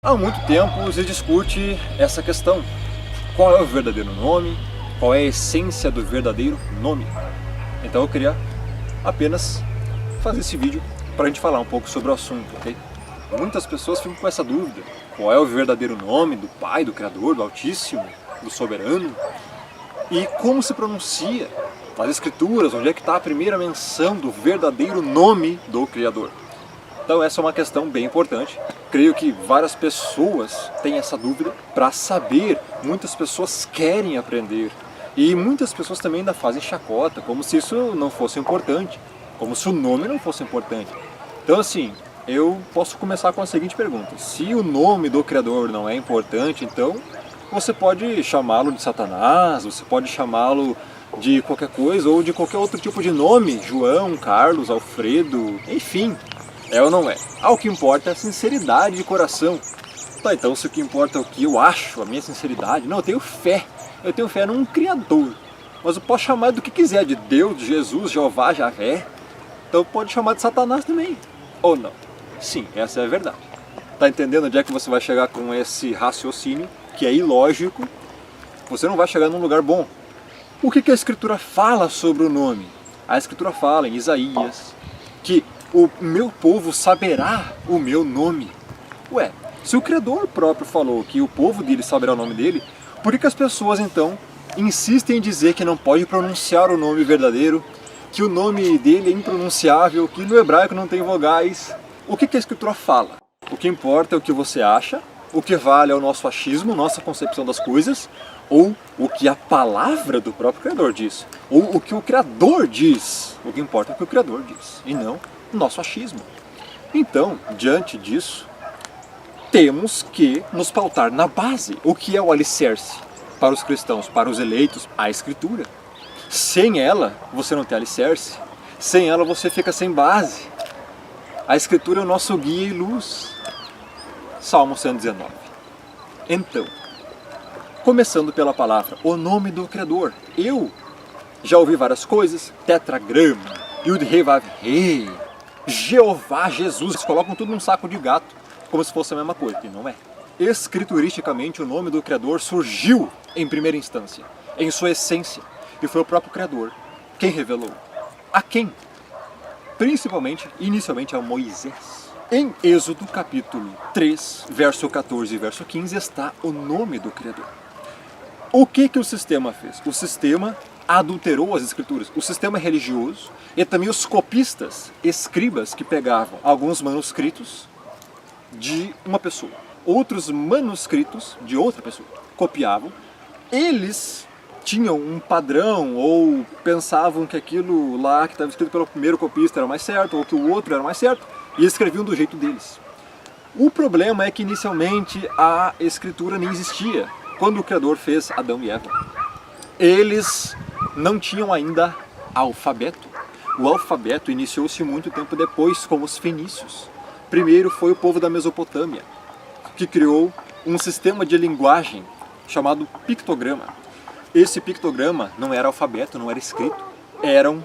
Há muito tempo se discute essa questão. Qual é o verdadeiro nome? Qual é a essência do verdadeiro nome? Então eu queria apenas fazer esse vídeo para a gente falar um pouco sobre o assunto, ok? Muitas pessoas ficam com essa dúvida. Qual é o verdadeiro nome do Pai, do Criador, do Altíssimo, do Soberano? E como se pronuncia nas Escrituras? Onde é que está a primeira menção do verdadeiro nome do Criador? Então essa é uma questão bem importante. Creio que várias pessoas têm essa dúvida para saber. Muitas pessoas querem aprender. E muitas pessoas também ainda fazem chacota, como se isso não fosse importante. Como se o nome não fosse importante. Então assim, eu posso começar com a seguinte pergunta. Se o nome do Criador não é importante, então você pode chamá-lo de Satanás, você pode chamá-lo de qualquer coisa, ou de qualquer outro tipo de nome. João, Carlos, Alfredo, enfim. É ou não é? O que importa é a sinceridade de coração. Tá, então se o que importa é o que eu acho, a minha sinceridade, não, eu tenho fé. Eu tenho fé num Criador. Mas eu posso chamar do que quiser, de Deus, de Jesus, Jeová, Javé. Então pode chamar de Satanás também. Ou não? Sim, essa é a verdade. Tá entendendo onde é que você vai chegar com esse raciocínio, que é ilógico? Você não vai chegar num lugar bom. O que a Escritura fala sobre o nome? A Escritura fala em Isaías que o meu povo saberá o meu nome. Ué, se o Criador próprio falou que o povo dele saberá o nome dele, por que as pessoas então insistem em dizer que não pode pronunciar o nome verdadeiro, que o nome dele é impronunciável, que no hebraico não tem vogais? O que a Escritura fala? O que importa é o que você acha, o que vale é o nosso achismo, nossa concepção das coisas, ou o que a palavra do próprio Criador diz, ou o que o Criador diz. O que importa é o que o Criador diz, e não o nosso achismo. Então, diante disso, temos que nos pautar na base. O que é o alicerce para os cristãos, para os eleitos? A Escritura. Sem ela, você não tem alicerce. Sem ela, você fica sem base. A Escritura é o nosso guia e luz. Salmo 119. Então, começando pela palavra, o nome do Criador. Eu já ouvi várias coisas, tetragrama, Yud-He-Vav-He, Jeová, Jesus, eles colocam tudo num saco de gato, como se fosse a mesma coisa, e não é. Escrituristicamente, o nome do Criador surgiu em primeira instância, em sua essência, e foi o próprio Criador quem revelou. A quem? Principalmente, inicialmente, a Moisés. Em Êxodo capítulo 3, verso 14 e verso 15, está o nome do Criador. O que o sistema fez? O sistema adulterou as Escrituras. O sistema religioso e também os copistas, escribas, que pegavam alguns manuscritos de uma pessoa, outros manuscritos de outra pessoa, copiavam. Eles tinham um padrão ou pensavam que aquilo lá que estava escrito pelo primeiro copista era mais certo, ou que o outro era mais certo, e escreviam do jeito deles. O problema é que inicialmente a Escritura nem existia. Quando o Criador fez Adão e Eva, eles não tinham ainda alfabeto. O alfabeto iniciou-se muito tempo depois com os fenícios. Primeiro foi o povo da Mesopotâmia, que criou um sistema de linguagem chamado pictograma. Esse pictograma não era alfabeto, não era escrito, eram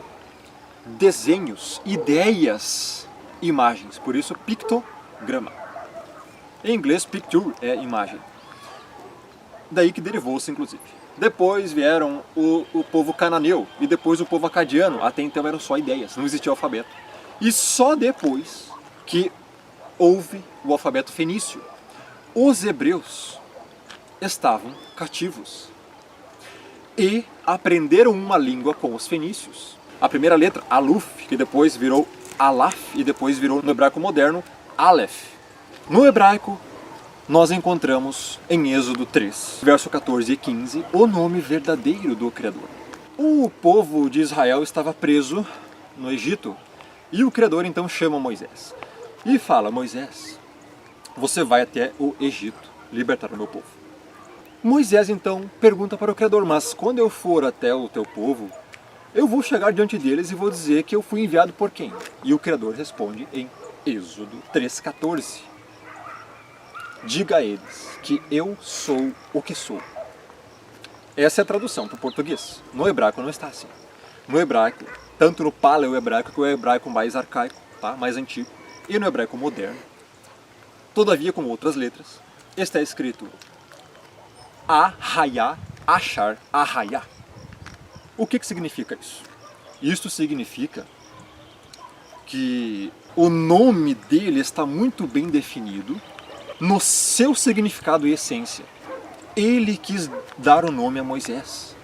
desenhos, ideias, imagens. Por isso, pictograma. Em inglês, picture é imagem. Daí que derivou-se, inclusive. Depois vieram o povo cananeu e depois o povo acadiano. Até então eram só ideias, não existia alfabeto. E só depois que houve o alfabeto fenício. Os hebreus estavam cativos e aprenderam uma língua com os fenícios. A primeira letra, Aluf, que depois virou Alaf e depois virou no hebraico moderno Aleph. No hebraico, nós encontramos em Êxodo 3, verso 14 e 15, o nome verdadeiro do Criador. O povo de Israel estava preso no Egito e o Criador então chama Moisés e fala: Moisés, você vai até o Egito libertar o meu povo. Moisés então pergunta para o Criador: mas quando eu for até o teu povo, eu vou chegar diante deles e vou dizer que eu fui enviado por quem? E o Criador responde em Êxodo 3,14. Diga a eles que eu sou o que sou. Essa é a tradução para o português. No hebraico não está assim. No hebraico, tanto no paleo-hebraico, que é o hebraico mais arcaico, tá? Mais antigo, e no hebraico moderno, todavia com outras letras, está escrito Ahayá, Ashar, Ahayá. O que significa isso? Isto significa que o nome dele está muito bem definido no seu significado e essência. Ele quis dar o nome a Moisés,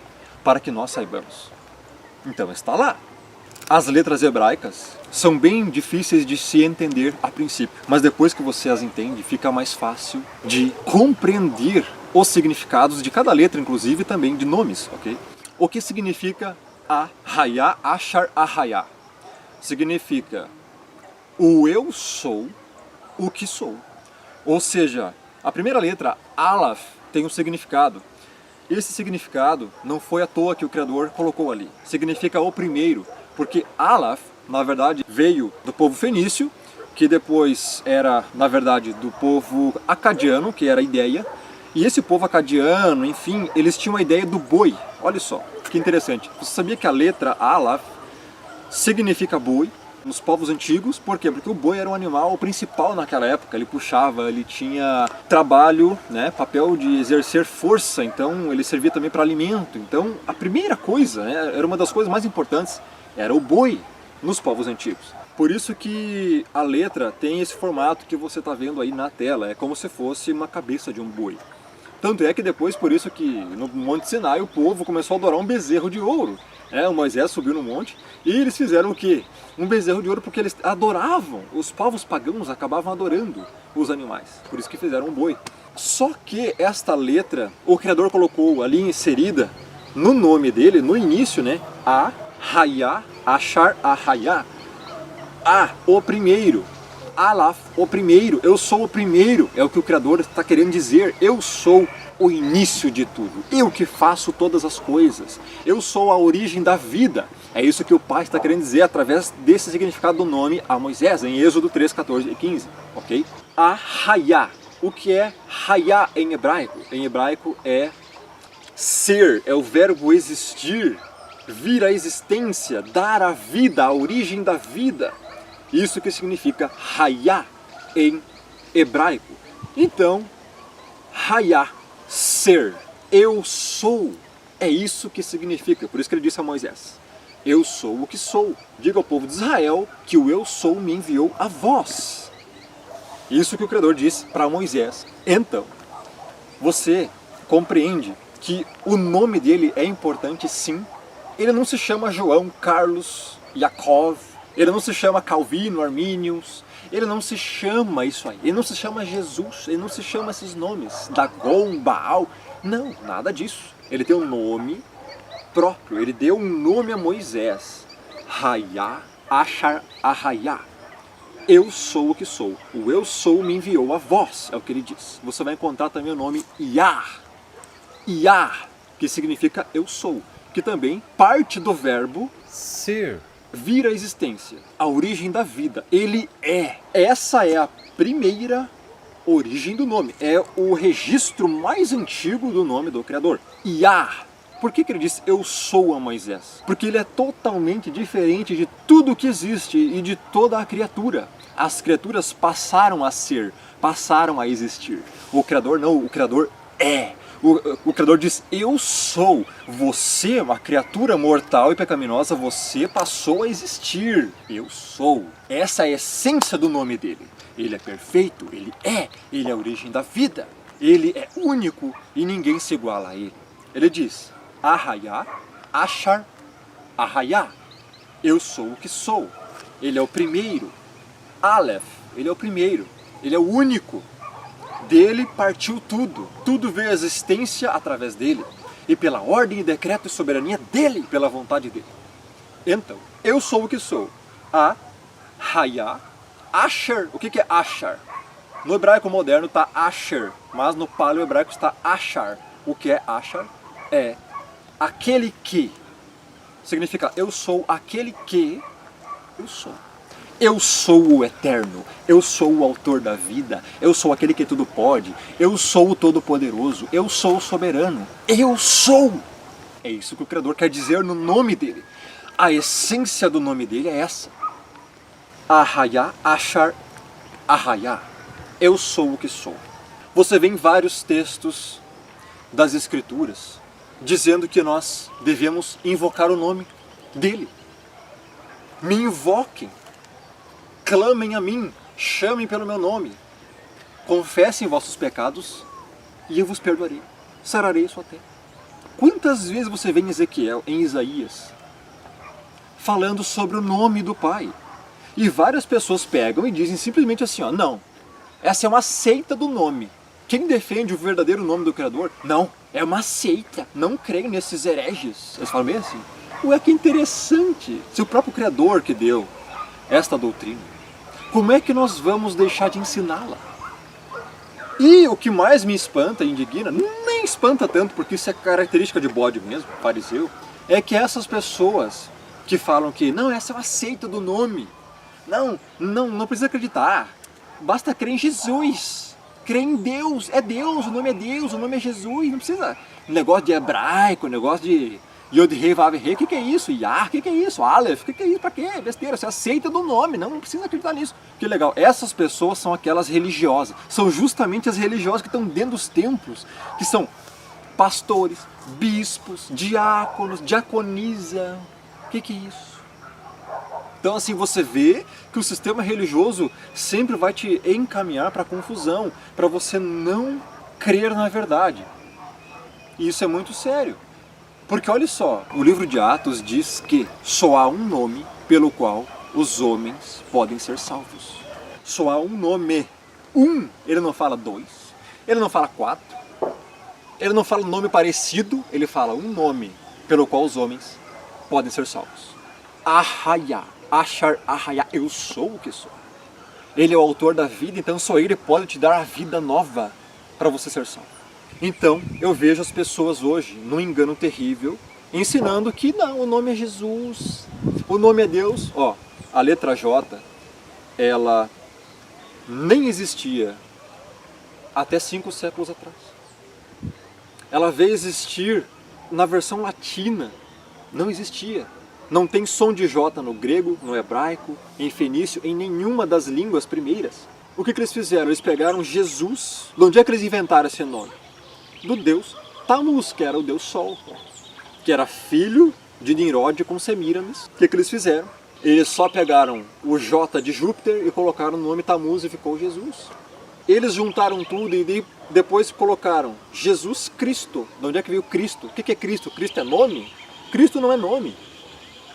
para que nós saibamos. Então está lá. As letras hebraicas são bem difíceis de se entender a princípio, mas depois que você as entende, fica mais fácil de compreender os significados de cada letra, inclusive também de nomes, ok? O que significa Ahayá, Ashar, Ahayá? Significa o eu sou o que sou. Ou seja, a primeira letra, Aleph, tem um significado. Esse significado não foi à toa que o Criador colocou ali. Significa o primeiro, porque Aleph, na verdade, veio do povo fenício, que depois era, na verdade, do povo acadiano, que era a ideia. E esse povo acadiano, enfim, eles tinham a ideia do boi. Olha só, que interessante. Você sabia que a letra Aleph significa boi nos povos antigos? Por quê? Porque o boi era o animal principal naquela época. Ele puxava, ele tinha trabalho, né, papel de exercer força, então ele servia também para alimento. Então a primeira coisa, né, era uma das coisas mais importantes, era o boi nos povos antigos. Por isso que a letra tem esse formato que você está vendo aí na tela, é como se fosse uma cabeça de um boi. Tanto é que depois, por isso que no Monte Sinai o povo começou a adorar um bezerro de ouro. O Moisés subiu no monte e eles fizeram o quê? Um bezerro de ouro, porque eles adoravam, os povos pagãos acabavam adorando os animais. Por isso que fizeram um boi. Só que esta letra, o Criador colocou ali inserida no nome dele, no início, né? Ahayá, Ashar, Ahayá. O primeiro. Aleph, o primeiro, eu sou o primeiro, é o que o Criador está querendo dizer. Eu sou o início de tudo, eu que faço todas as coisas, eu sou a origem da vida. É isso que o Pai está querendo dizer através desse significado do nome a Moisés, em Êxodo 3, 14 e 15, ok? Ahayá, o que é Hayá em hebraico? Em hebraico é ser, é o verbo existir, vir à existência, dar a vida, a origem da vida. Isso que significa Hayá em hebraico. Então, Hayá, ser, eu sou, é isso que significa. Por isso que ele disse a Moisés, eu sou o que sou. Diga ao povo de Israel que o eu sou me enviou a vós. Isso que o Criador disse para Moisés. Então, você compreende que o nome dele é importante, sim. Ele não se chama João, Carlos, Yaakov. Ele não se chama Calvino, Arminius, ele não se chama isso aí, ele não se chama Jesus, ele não se chama esses nomes, Dagon, Baal, não, nada disso. Ele tem um nome próprio, ele deu um nome a Moisés, Hayá, Ashar, Ahayá. Eu sou o que sou, o eu sou me enviou a vós, é o que ele diz. Você vai encontrar também o nome Yah, Yah, que significa eu sou, que também parte do verbo ser. Vir à existência, a origem da vida, ele é. Essa é a primeira origem do nome, é o registro mais antigo do nome do Criador, Yah. Por que ele disse eu sou a Moisés? Porque ele é totalmente diferente de tudo que existe e de toda a criatura. As criaturas passaram a ser, passaram a existir. O Criador não, o Criador é. O Criador diz, eu sou. Você, uma criatura mortal e pecaminosa, você passou a existir. Eu sou. Essa é a essência do nome dele. Ele é perfeito, ele é a origem da vida. Ele é único e ninguém se iguala a ele. Ele diz, Ahayá, Ashar, Ahayá. Eu sou o que sou. Ele é o primeiro. Aleph, ele é o primeiro. Ele é o único. Dele partiu tudo. Tudo veio à existência através dele. E pela ordem, decreto e soberania dele, pela vontade dele. Então, eu sou o que sou. Ahayá, Asher. O que é Asher? No hebraico moderno está Asher, mas no paleo-hebraico está Ashar. O que é Ashar? É aquele que. Significa eu sou aquele que eu sou. Eu sou o eterno, eu sou o autor da vida, eu sou aquele que tudo pode, eu sou o todo-poderoso, eu sou o soberano, eu sou! É isso que o Criador quer dizer no nome dele. A essência do nome dele é essa. Ahayá, Ashar, Ahayá. Eu sou o que sou. Você vê em vários textos das Escrituras dizendo que nós devemos invocar o nome dele. Me invoquem, clamem a mim, chamem pelo meu nome, confessem vossos pecados e eu vos perdoarei, sararei a sua terra. Quantas vezes você vê em Ezequiel, em Isaías, falando sobre o nome do Pai? E várias pessoas pegam e dizem simplesmente assim, ó, não, essa é uma seita do nome. Quem defende o verdadeiro nome do Criador? Não, é uma seita, não creio nesses hereges. Eles falam meio assim, ué, que interessante, se o próprio Criador que deu esta doutrina, como é que nós vamos deixar de ensiná-la? E o que mais me espanta e indigna, nem espanta tanto, porque isso é característica de bode mesmo, fariseu, é que essas pessoas que falam que, não, essa é uma seita do nome, não precisa acreditar, basta crer em Jesus, crer em Deus, o nome é Jesus, não precisa negócio de hebraico, negócio de Yod Rei Vav Rei, o que é isso? Yah, o que é isso? Aleph, o que é isso? Pra quê? Besteira, você aceita do nome, não precisa acreditar nisso. Que legal, essas pessoas são aquelas religiosas, são justamente as religiosas que estão dentro dos templos, que são pastores, bispos, diáconos, diaconisa, o que é isso? Então assim, você vê que o sistema religioso sempre vai te encaminhar para a confusão, para você não crer na verdade. E isso é muito sério. Porque olha só, o livro de Atos diz que só há um nome pelo qual os homens podem ser salvos. Só há um nome. Ele não fala dois, ele não fala quatro, ele não fala nome parecido, ele fala um nome pelo qual os homens podem ser salvos. Ahaya, Achar Ahaya, eu sou o que sou. Ele é o autor da vida, então só ele pode te dar a vida nova para você ser salvo. Então, eu vejo as pessoas hoje, num engano terrível, ensinando que não, o nome é Jesus, o nome é Deus. Ó, a letra J, ela nem existia até 5 séculos atrás. Ela veio existir na versão latina, não existia. Não tem som de J no grego, no hebraico, em fenício, em nenhuma das línguas primeiras. O que eles fizeram? Eles pegaram Jesus. De onde é que eles inventaram esse nome? Do deus Tammuz, que era o deus Sol, que era filho de Nimrod com Semíramis. O que eles fizeram? Eles só pegaram o J de Júpiter e colocaram o nome Tammuz e ficou Jesus. Eles juntaram tudo e depois colocaram Jesus Cristo. De onde é que veio Cristo? O que é Cristo? Cristo é nome? Cristo não é nome.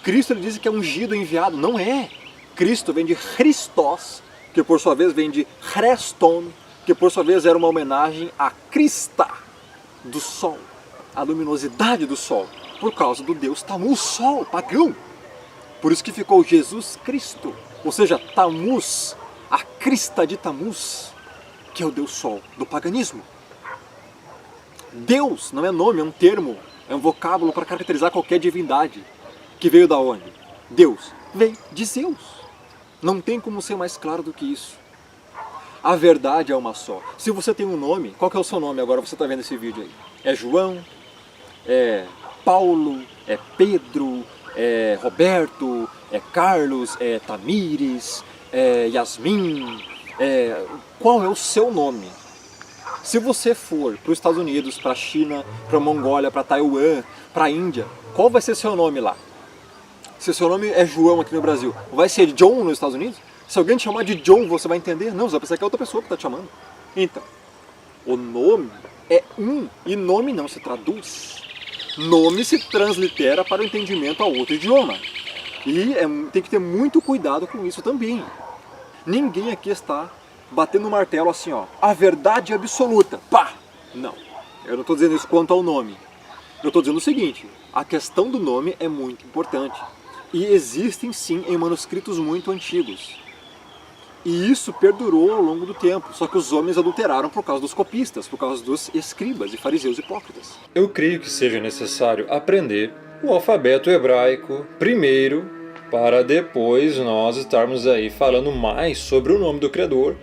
Cristo, ele diz que é ungido, enviado. Não é. Cristo vem de Christos, que por sua vez vem de Chreston, que por sua vez era uma homenagem a Krista, do Sol, a luminosidade do Sol, por causa do deus Tammuz, Sol, pagão. Por isso que ficou Jesus Cristo, ou seja, Tammuz, a Krista de Tammuz, que é o deus Sol do paganismo. Deus não é nome, é um termo, é um vocábulo para caracterizar qualquer divindade. Que veio da onde? Deus veio de Zeus. Não tem como ser mais claro do que isso. A verdade é uma só. Se você tem um nome, qual que é o seu nome agora? Você está vendo esse vídeo aí? É João? É Paulo? É Pedro? É Roberto? É Carlos? É Tamires? É Yasmin? Qual é o seu nome? Se você for para os Estados Unidos, para a China, para a Mongólia, para Taiwan, para a Índia, qual vai ser seu nome lá? Se o seu nome é João aqui no Brasil, vai ser John nos Estados Unidos? Se alguém te chamar de John, você vai entender? Não, você vai pensar que é outra pessoa que está te chamando. Então, o nome é um, e nome não se traduz. Nome se translitera para o entendimento a outro idioma. E tem que ter muito cuidado com isso também. Ninguém aqui está batendo o martelo assim, ó, a verdade absoluta, pá! Não, eu não estou dizendo isso quanto ao nome. Eu estou dizendo o seguinte, a questão do nome é muito importante. E existem sim em manuscritos muito antigos. E isso perdurou ao longo do tempo, só que os homens adulteraram por causa dos copistas, por causa dos escribas e fariseus hipócritas. Eu creio que seja necessário aprender o alfabeto hebraico primeiro, para depois nós estarmos aí falando mais sobre o nome do Criador,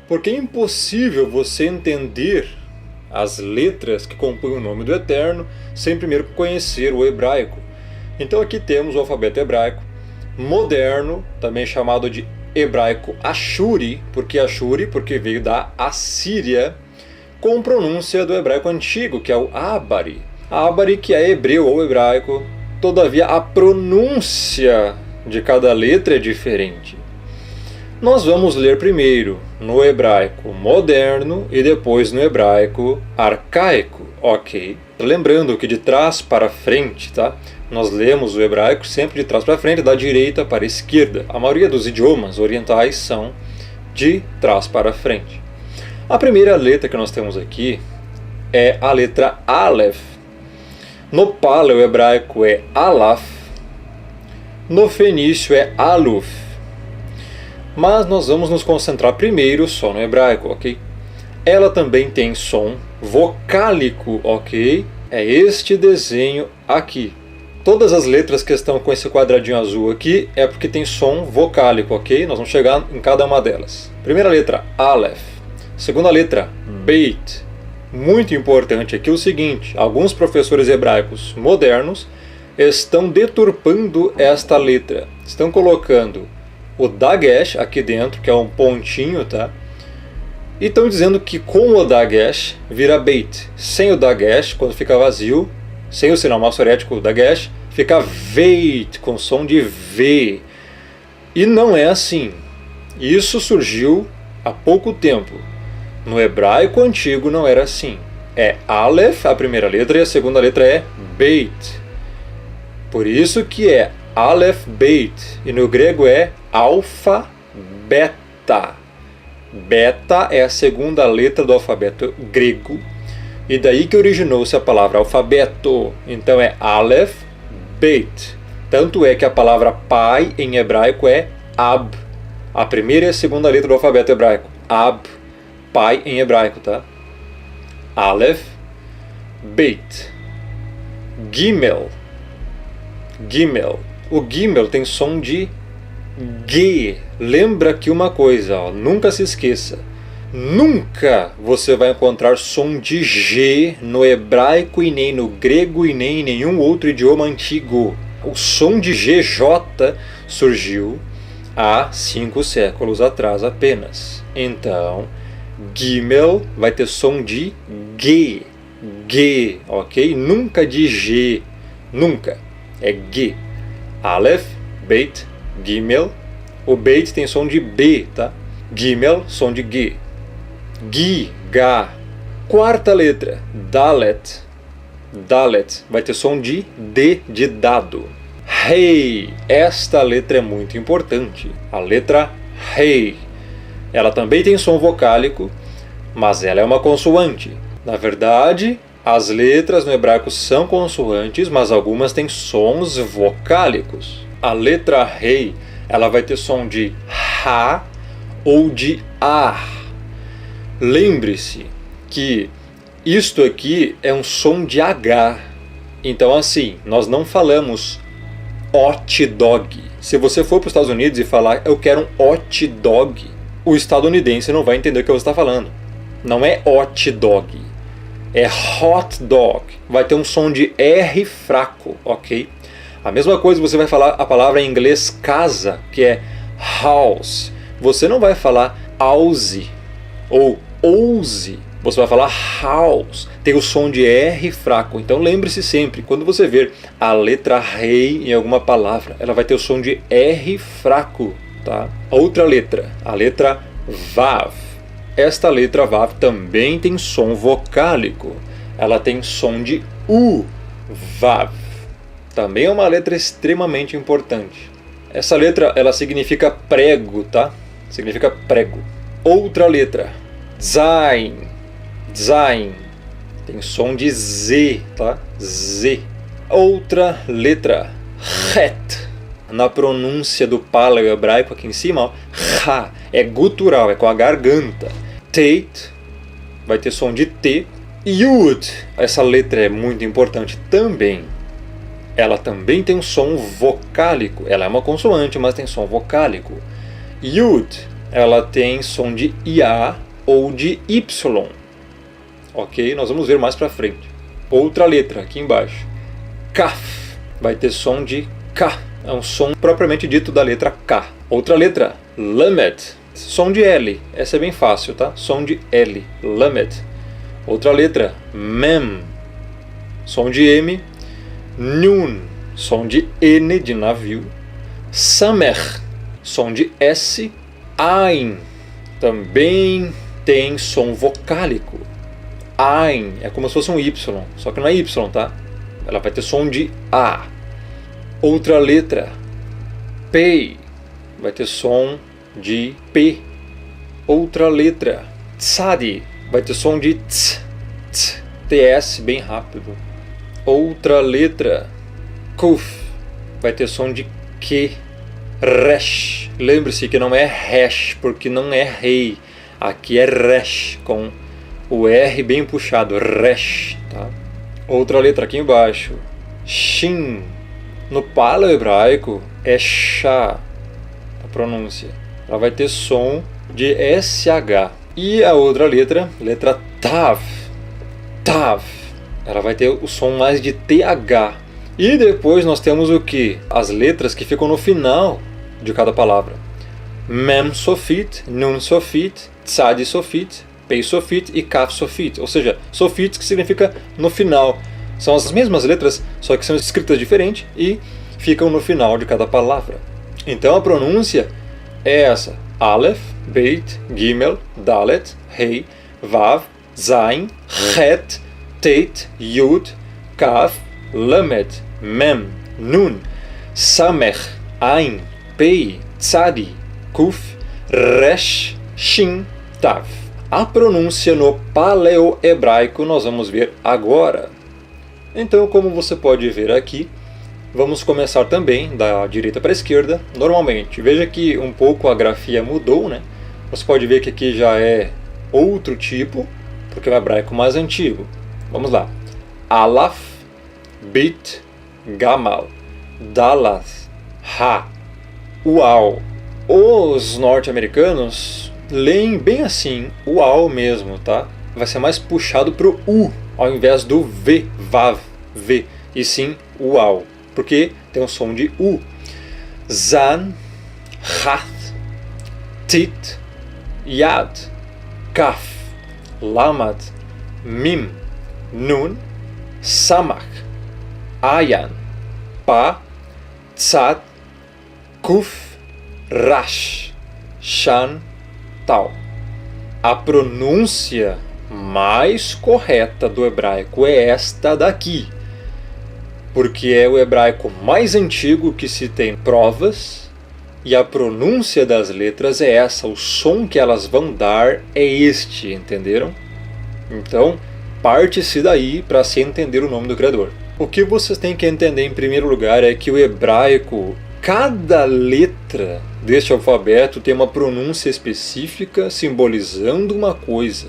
porque é impossível você entender as letras que compõem o nome do Eterno sem primeiro conhecer o hebraico. Então aqui temos o alfabeto hebraico moderno, também chamado de hebraico Ashuri, porque veio da Assíria, com pronúncia do hebraico antigo, que é o Abari. Abari, que é hebreu ou hebraico, todavia a pronúncia de cada letra é diferente. Nós vamos ler primeiro no hebraico moderno e depois no hebraico arcaico, ok? Lembrando que de trás para frente, tá? Nós lemos o hebraico sempre de trás para frente, da direita para a esquerda. A maioria dos idiomas orientais são de trás para frente. A primeira letra que nós temos aqui é a letra Aleph. No paleo-hebraico é Alaf. No fenício é Aluf. Mas nós vamos nos concentrar primeiro só no hebraico, ok? Ela também tem som vocálico, ok? É este desenho aqui. Todas as letras que estão com esse quadradinho azul aqui é porque tem som vocálico, ok? Nós vamos chegar em cada uma delas. Primeira letra, Aleph. Segunda letra, Beit. Muito importante aqui o seguinte, alguns professores hebraicos modernos estão deturpando esta letra. Estão colocando o dagesh aqui dentro, que é um pontinho, tá? E estão dizendo que com o dagesh vira beit. Sem o dagesh, quando fica vazio, sem o sinal maçorético dagesh, fica veit, com som de V. E não é assim. Isso surgiu há pouco tempo. No hebraico antigo não era assim. É Aleph, a primeira letra, e a segunda letra é beit. Por isso que é Aleph Beit, e no grego é alfa beta. Beta é a segunda letra do alfabeto grego, e daí que originou-se a palavra alfabeto. Então é Aleph Beit. Tanto é que a palavra pai em hebraico é Ab. A primeira e a segunda letra do alfabeto hebraico. Ab, pai em hebraico, tá? Aleph Beit. Gimel. Gimel. O Gimel tem som de G. Lembra aqui uma coisa, ó, nunca se esqueça. Nunca você vai encontrar som de G no hebraico e nem no grego e nem em nenhum outro idioma antigo. O som de GJ surgiu há 5 séculos atrás apenas. Então, Gimel vai ter som de G. G, ok? Nunca de G. Nunca. É G. Aleph, Beit, Gimel. O Beit tem som de B, tá? Gimel, som de G. Gi, Ga. Quarta letra, Dalet. Dalet vai ter som de D de dado. Rei. Esta letra é muito importante. A letra Rei. Ela também tem som vocálico, mas ela é uma consoante. Na verdade, as letras no hebraico são consoantes, mas algumas têm sons vocálicos. A letra Rei, ela vai ter som de Ha ou de A. Lembre-se que isto aqui é um som de H. Então assim, nós não falamos hot dog. Se você for para os Estados Unidos e falar eu quero um hot dog, o estadunidense não vai entender o que você está falando. Não é hot dog. É hot dog. Vai ter um som de R fraco, ok? A mesma coisa você vai falar a palavra em inglês casa, que é house. Você não vai falar house ou ouse. Você vai falar house. Tem o som de R fraco. Então lembre-se sempre, quando você ver a letra rei em alguma palavra, ela vai ter o som de R fraco, tá? Outra letra, a letra Vav. Esta letra Vav também tem som vocálico. Ela tem som de U. Vav. Também é uma letra extremamente importante. Essa letra, ela significa prego, tá? Significa prego. Outra letra, Zain. Zain. Tem som de Z, tá? Z. Outra letra, Het. Na pronúncia do paleo-hebraico aqui em cima, ó, Ha. É gutural, é com a garganta. Tate. Vai ter som de T. Yud. Essa letra é muito importante também. Ela também tem um som vocálico. Ela é uma consoante, mas tem som vocálico. Yud. Ela tem som de IA ou de Y. Ok? Nós vamos ver mais pra frente. Outra letra aqui embaixo. Kaf. Vai ter som de K. É um som propriamente dito da letra K. Outra letra. Lamed. Som de L. Essa é bem fácil, tá? Som de L. Lamed. Outra letra, mem, som de M. Nun, som de N de navio. Samer, som de S. Ain, também tem som vocálico. Ain é como se fosse um Y, só que não é Y, tá? Ela vai ter som de A. Outra letra, Pei, vai ter som de P. Outra letra, Tsadi, vai ter som de Ts, Ts, TS bem rápido. Outra letra, Kuf, vai ter som de Q. Resh, lembre-se que não é Resh, porque não é rei. Aqui é Resh, com o R bem puxado, Resh, tá? Outra letra aqui embaixo, Shin. No paleohebraico é Shá, a pronúncia. Ela vai ter som de SH. E a outra letra, letra Tav. Tav. Ela vai ter o som mais de TH. E depois nós temos o que? As letras que ficam no final de cada palavra. Mem sofit, Nun sofit, Tzadi sofit, Pei sofit e Kaf sofit. Ou seja, sofit que significa no final. São as mesmas letras, só que são escritas diferente e ficam no final de cada palavra. Então a pronúncia é essa: Aleph, Beit, Gimel, Dalet, Rei, Vav, Zain, Het, Teit, Yud, Kaf, Lamed, Mem, Nun, Samer, Ain, Pei, Tzadi, Kuf, Resh, Shin, Tav. A pronúncia no paleohebraico nós vamos ver agora. Então, como você pode ver aqui, vamos começar também da direita para a esquerda, normalmente. Veja que um pouco a grafia mudou, né? Você pode ver que aqui já é outro tipo, porque é o hebraico mais antigo. Vamos lá. Alaf, Bit, Gamal, Dalath, Ha, Uau. Os norte-americanos leem bem assim, Uau mesmo, tá? Vai ser mais puxado pro U, ao invés do V, Vav, V, e sim Uau, porque tem um som de U. Zan, Hath, Tit, Yad, Kaf, Lamad, Mim, Nun, Samach, Ayan, Pa, Tzad, Kuf, Rash, Shan, Tal. A pronúncia mais correta do hebraico é esta daqui, porque é o hebraico mais antigo que se tem provas, e a pronúncia das letras é essa, o som que elas vão dar é este, entenderam? Então, parte-se daí para se entender o nome do Criador. O que vocês têm que entender em primeiro lugar é que o hebraico, cada letra deste alfabeto tem uma pronúncia específica simbolizando uma coisa.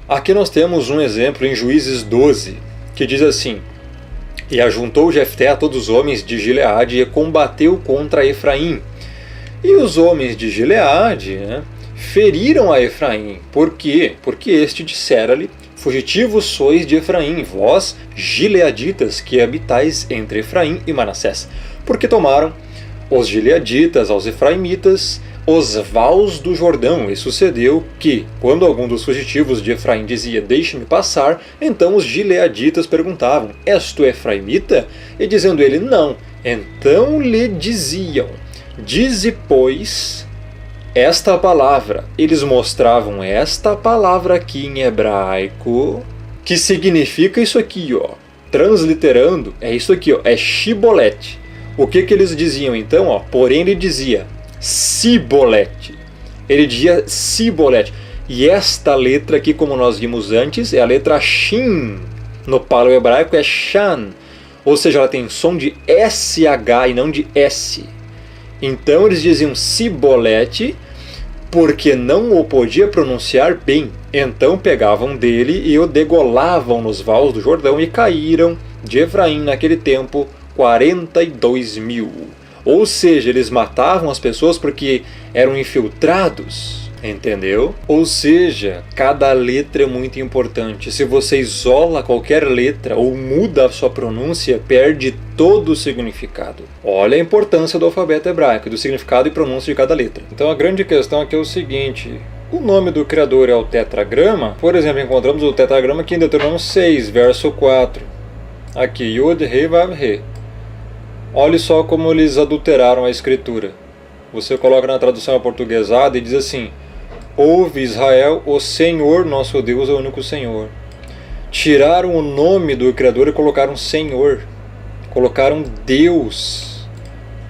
Aqui nós temos um exemplo em Juízes 12, que diz assim: E ajuntou Jefté a todos os homens de Gileade e combateu contra Efraim. E os homens de Gileade, feriram a Efraim. Por quê? Porque este dissera-lhe: Fugitivos sois de Efraim, vós, gileaditas, que habitais entre Efraim e Manassés. Porque tomaram os gileaditas aos efraimitas os vales do Jordão. E sucedeu que, quando algum dos fugitivos de Efraim dizia: Deixe-me passar, então os gileaditas perguntavam: És tu efraimita? E dizendo ele: Não. Então lhe diziam: Dize, pois, esta palavra. Eles mostravam esta palavra aqui em hebraico, que significa isso aqui, ó. Transliterando, é isso aqui, ó. É shibolete. O que eles diziam então? Ó? Porém, ele dizia Sibolete. Ele dizia Sibolete. E esta letra aqui, como nós vimos antes, é a letra Shin. No paleohebraico é Shan. Ou seja, ela tem som de SH e não de S. Então eles diziam Sibolete porque não o podia pronunciar bem. Então pegavam dele e o degolavam nos vales do Jordão e caíram de Efraim naquele tempo 42 mil. Ou seja, eles matavam as pessoas porque eram infiltrados, entendeu? Ou seja, cada letra é muito importante. Se você isola qualquer letra ou muda a sua pronúncia, perde todo o significado. Olha a importância do alfabeto hebraico, do significado e pronúncia de cada letra. Então a grande questão aqui é o seguinte: o nome do Criador é o tetragrama, por exemplo, encontramos o tetragrama aqui em Deuteronômio 6, verso 4. Aqui, Yud, He, Vav, He. Olhe só como eles adulteraram a escritura. Você coloca na tradução aportuguesada e diz assim: ouve Israel, o Senhor nosso Deus é o único Senhor. Tiraram o nome do Criador e colocaram Senhor. Colocaram Deus.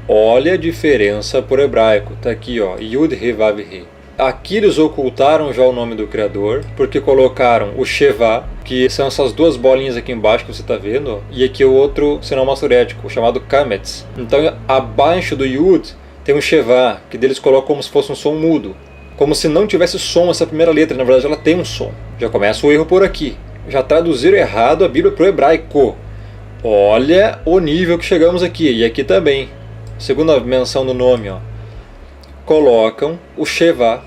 Olha a diferença por hebraico. Está aqui, ó, Yud, He, Vav, He. Aqui eles ocultaram já o nome do Criador, porque colocaram o Shevá, que são essas duas bolinhas aqui embaixo que você está vendo, ó, e aqui o outro sinal maçorético, chamado Kametz. Então, abaixo do Yud tem um Shevá, que deles colocam como se fosse um som mudo. Como se não tivesse som essa primeira letra, na verdade ela tem um som. Já começa o erro por aqui. Já traduziram errado a Bíblia para o hebraico. Olha o nível que chegamos aqui, e aqui também. Segunda menção do nome, ó. Colocam o Shevá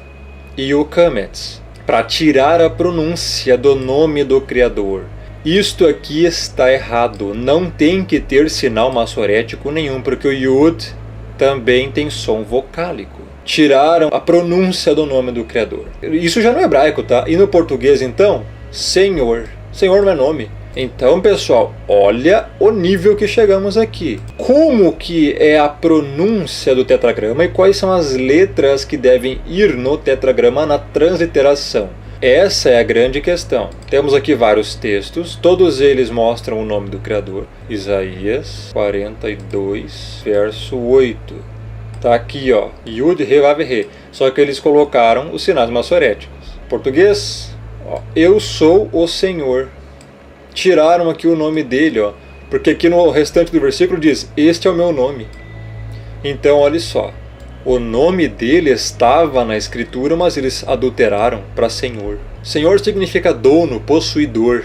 e o Kametz para tirar a pronúncia do nome do Criador. Isto aqui está errado. Não tem que ter sinal maçorético nenhum, porque o Yud também tem som vocálico. Tiraram a pronúncia do nome do Criador. Isso já no hebraico, tá? E no português, então, Senhor. Senhor não é nome. Então, pessoal, olha o nível que chegamos aqui. Como que é a pronúncia do tetragrama e quais são as letras que devem ir no tetragrama na transliteração? Essa é a grande questão. Temos aqui vários textos, todos eles mostram o nome do Criador. Isaías 42, verso 8. Tá aqui, ó, Yud, He, Vav, He. Só que eles colocaram os sinais maçoréticos. Português, ó, eu sou o Senhor. Tiraram aqui o nome dele, ó, porque aqui no restante do versículo diz: este é o meu nome. Então, olha só, o nome dele estava na escritura, mas eles adulteraram para Senhor. Senhor significa dono, possuidor.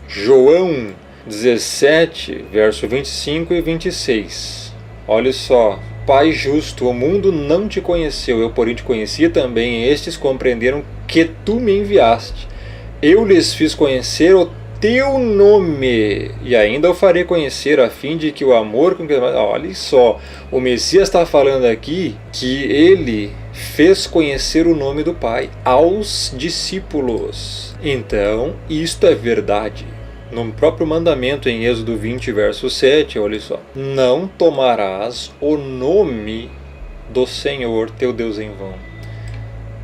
João 17, verso 25 e 26. Olha só: Pai justo, o mundo não te conheceu, eu porém te conheci também, e estes compreenderam que tu me enviaste. Eu lhes fiz conhecer o teu nome, e ainda o farei conhecer, a fim de que o amor com que... Olha só, o Messias está falando aqui que ele fez conhecer o nome do Pai aos discípulos. Então, isto é verdade. No próprio mandamento em Êxodo 20, verso 7, olha só: não tomarás o nome do Senhor teu Deus em vão.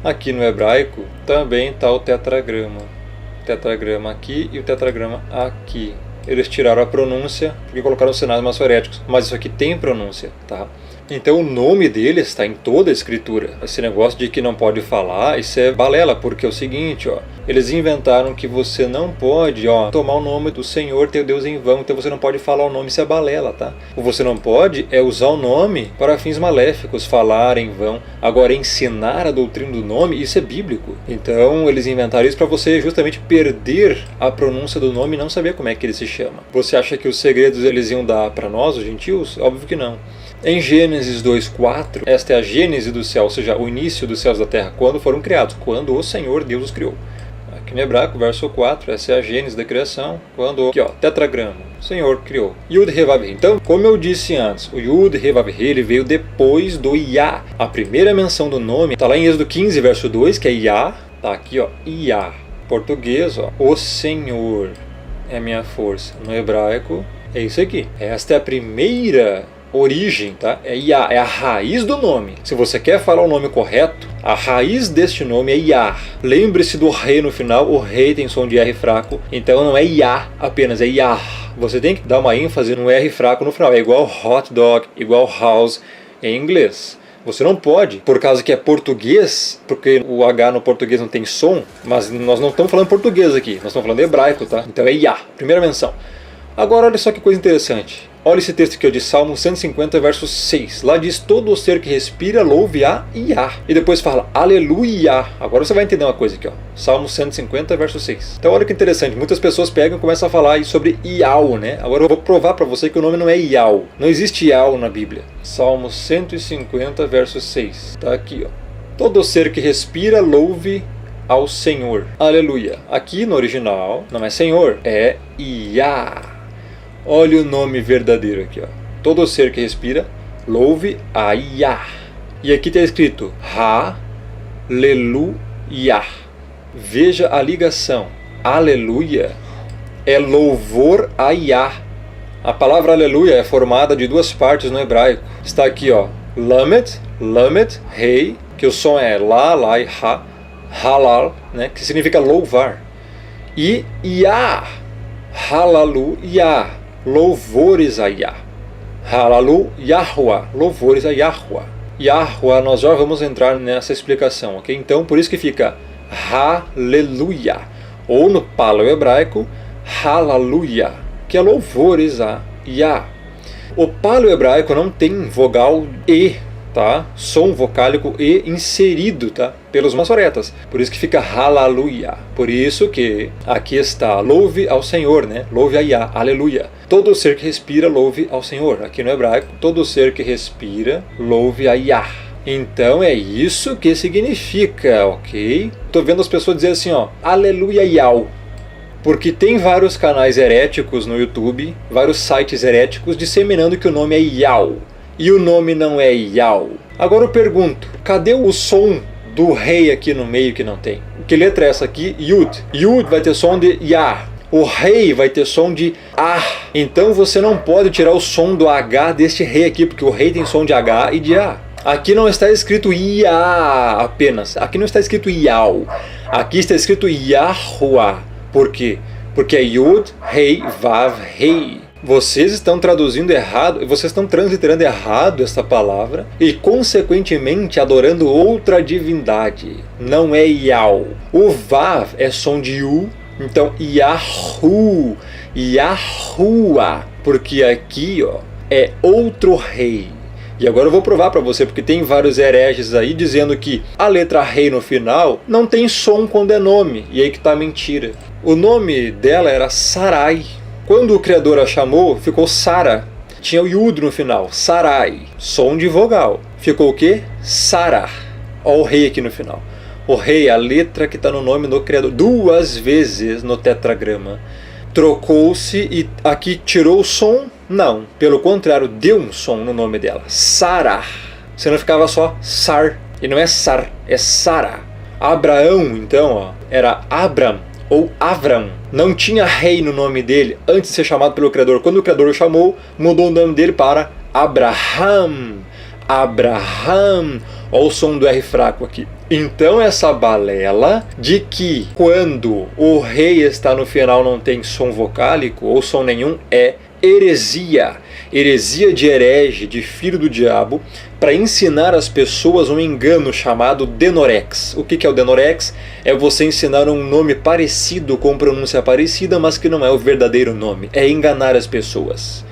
Aqui no hebraico também está o tetragrama. O tetragrama aqui e o tetragrama aqui. Eles tiraram a pronúncia porque colocaram sinais maçoréticos, mas isso aqui tem pronúncia, tá? Então o nome dele está em toda a escritura. Esse negócio de que não pode falar, isso é balela, porque é o seguinte, ó, eles inventaram que você não pode, ó, tomar o nome do Senhor teu Deus em vão, então você não pode falar o nome, isso é balela, tá? O você não pode é usar o nome para fins maléficos, falar em vão. Agora, ensinar a doutrina do nome, isso é bíblico. Então eles inventaram isso para você justamente perder a pronúncia do nome e não saber como é que ele se chama. Você acha que os segredos eles iam dar para nós, os gentios? Óbvio que não. Em Gênesis 2:4, esta é a gênese do céu, ou seja, o início dos céus da terra, quando foram criados, quando o Senhor Deus os criou. Aqui no hebraico, verso 4, essa é a gênese da criação, quando, aqui ó, tetragrama, o Senhor criou. Yud, He, Vav, He. Então, como eu disse antes, o Yud, He, Vav, He, ele veio depois do Yah. A primeira menção do nome está lá em Êxodo 15, verso 2, que é Yah, tá aqui ó, Yah. Português, ó, o Senhor é minha força. No hebraico, é isso aqui. Esta é a primeira origem, tá? É Yah, é a raiz do nome. Se você quer falar o nome correto, a raiz deste nome é Yah. Lembre-se do rei no final, o rei tem som de R fraco, então não é Yah apenas, é Yah. Você tem que dar uma ênfase no R fraco no final, é igual hot dog, igual house em inglês. Você não pode, por causa que é português, porque o H no português não tem som, mas nós não estamos falando português aqui, nós estamos falando hebraico, tá? Então é Yah, primeira menção. Agora olha só que coisa interessante. Olha esse texto aqui ó, de Salmo 150, verso 6. Lá diz: todo o ser que respira louve a Yah. E depois fala aleluia. Agora você vai entender uma coisa aqui, ó. Salmo 150, verso 6. Então olha que interessante. Muitas pessoas pegam e começam a falar aí sobre Iau, né? Agora eu vou provar para você que o nome não é Iau. Não existe Iau na Bíblia. Salmo 150, verso 6. Tá aqui, ó. Todo o ser que respira louve ao Senhor. Aleluia. Aqui no original não é Senhor, é Yah. Olha o nome verdadeiro aqui, ó. Todo ser que respira, louve a Yah. E aqui está escrito Haleluia. Aleluia. Veja a ligação. Aleluia é louvor a Yah. A palavra aleluia é formada de duas partes no hebraico. Está aqui, ó, lamed, rei, que o som é lá, lá e ha, halal, né, que significa louvar. E Yah, halalu Yah, louvores a Yah. Halalu Yahweh, louvores a Yahweh. Yahweh, nós já vamos entrar nessa explicação, ok? Então, por isso que fica Haleluia, ou no paleo-hebraico, Halaluia, que é louvores a Yah. O paleo-hebraico não tem vogal E, tá? Som vocálico E inserido, tá? Pelos maçoretas. Por isso que fica Halaluia. Por isso que aqui está, louve ao Senhor, né? Louve a Yah, aleluia. Todo ser que respira, louve ao Senhor. Aqui no hebraico, todo ser que respira, louve a Yah. Então é isso que significa, ok? Tô vendo as pessoas dizer assim, ó, aleluia Yah. Porque tem vários canais heréticos no YouTube, vários sites heréticos disseminando que o nome é Yah. E o nome não é Yah. Agora eu pergunto, cadê o som do rei aqui no meio que não tem? Que letra é essa aqui? Yud. Yud vai ter som de Yah. O rei vai ter som de Ah. Então você não pode tirar o som do H deste rei aqui, porque o rei tem som de H e de A. Aqui não está escrito Yah apenas. Aqui não está escrito Yah. Aqui está escrito Yahuwah. Por quê? Porque é Yud, Rei, Vav, Rei. Vocês estão traduzindo errado, vocês estão transliterando errado essa palavra e, consequentemente, adorando outra divindade. Não é Yah. O Vav é som de U, então Yahu, Yahuwah, porque aqui, ó, é outro rei. E agora eu vou provar para você, porque tem vários hereges aí dizendo que a letra rei no final não tem som quando é nome. E aí que tá a mentira. O nome dela era Sarai. Quando o Criador a chamou, ficou Sara. Tinha o Yud no final, Sarai. Som de vogal. Ficou o quê? Sarah. Olha o rei aqui no final. O rei é a letra que está no nome do Criador. 2 vezes no tetragrama. Trocou-se e aqui tirou o som? Não, pelo contrário, deu um som no nome dela. Sarah. Você não ficava só Sar. E não é Sar, é Sarah. Abraão, então, ó, era Abram ou Avram. Não tinha rei no nome dele antes de ser chamado pelo Criador. Quando o Criador o chamou, mudou o nome dele para Abraham. Abraham. Olha o som do R fraco aqui. Então essa balela de que quando o rei está no final não tem som vocálico ou som nenhum é heresia. Heresia de herege, de filho do diabo, para ensinar às pessoas um engano chamado denorex. O que é o denorex? É você ensinar um nome parecido com pronúncia parecida, mas que não é o verdadeiro nome. É enganar as pessoas.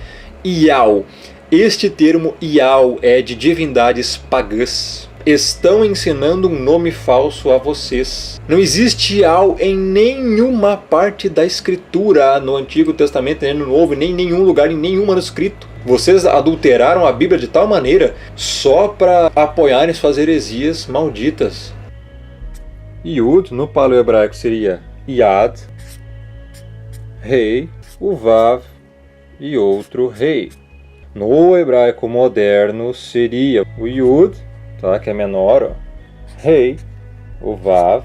Iau. Este termo Iau é de divindades pagãs. Estão ensinando um nome falso a vocês. Não existe Iau em nenhuma parte da Escritura, no Antigo Testamento, nem no Novo, nem em nenhum lugar, em nenhum manuscrito. Vocês adulteraram a Bíblia de tal maneira só para apoiarem suas heresias malditas. Yud, no paleo-hebraico, seria Yad, rei, o Vav e outro rei. No hebraico moderno seria o Yud, tá, que é menor, ó, rei, o Vav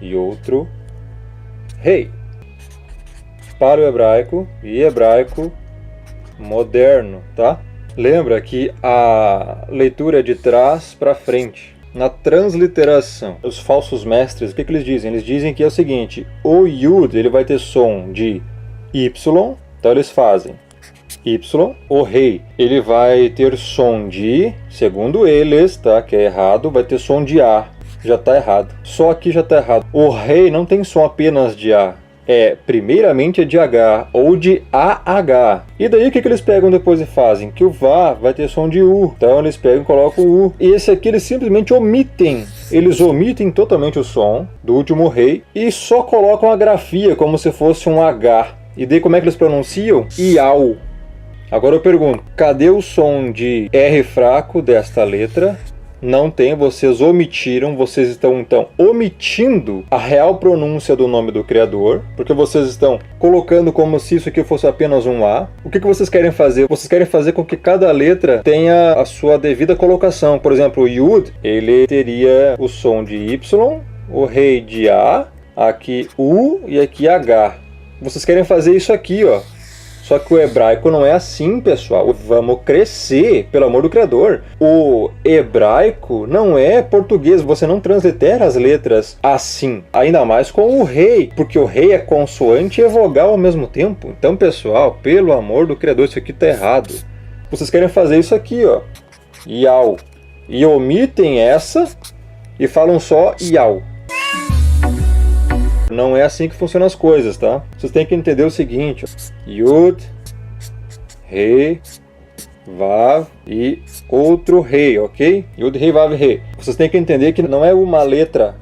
e outro rei. Paleo-hebraico e hebraico moderno, tá? Lembra que a leitura é de trás para frente. Na transliteração, os falsos mestres, o que eles dizem? Eles dizem que é o seguinte: o Yud ele vai ter som de Y, então eles fazem Y, o rei ele vai ter som de, segundo eles, tá, que é errado, vai ter som de A, já está errado. Só aqui já está errado. O rei não tem som apenas de A, primeiramente é de H ou de AH. E daí o que eles pegam depois e fazem? Que o Vá vai ter som de U, então eles pegam e colocam o U. E esse aqui eles simplesmente omitem. Eles omitem totalmente o som do último rei e só colocam a grafia como se fosse um H. E daí como é que eles pronunciam? Iau. Agora eu pergunto, cadê o som de R fraco desta letra? Não tem, vocês omitiram, vocês estão então omitindo a real pronúncia do nome do Criador, porque vocês estão colocando como se isso aqui fosse apenas um A. O que vocês querem fazer? Vocês querem fazer com que cada letra tenha a sua devida colocação. Por exemplo, o Yud, ele teria o som de Y, o rei de A, aqui U e aqui H. Vocês querem fazer isso aqui, ó. Só que o hebraico não é assim, pessoal. Vamos crescer, pelo amor do Criador. O hebraico não é português. Você não translitera as letras assim. Ainda mais com o rei, porque o rei é consoante e é vogal ao mesmo tempo. Então, pessoal, pelo amor do Criador, isso aqui tá errado. Vocês querem fazer isso aqui, ó. Iau. E omitem essa e falam só iau. Não é assim que funcionam as coisas, tá? Vocês têm que entender o seguinte, ó. Yud, Rei, Vav e outro Rei, ok? Yud, Rei, Vav, Rei. Vocês têm que entender que não é uma letra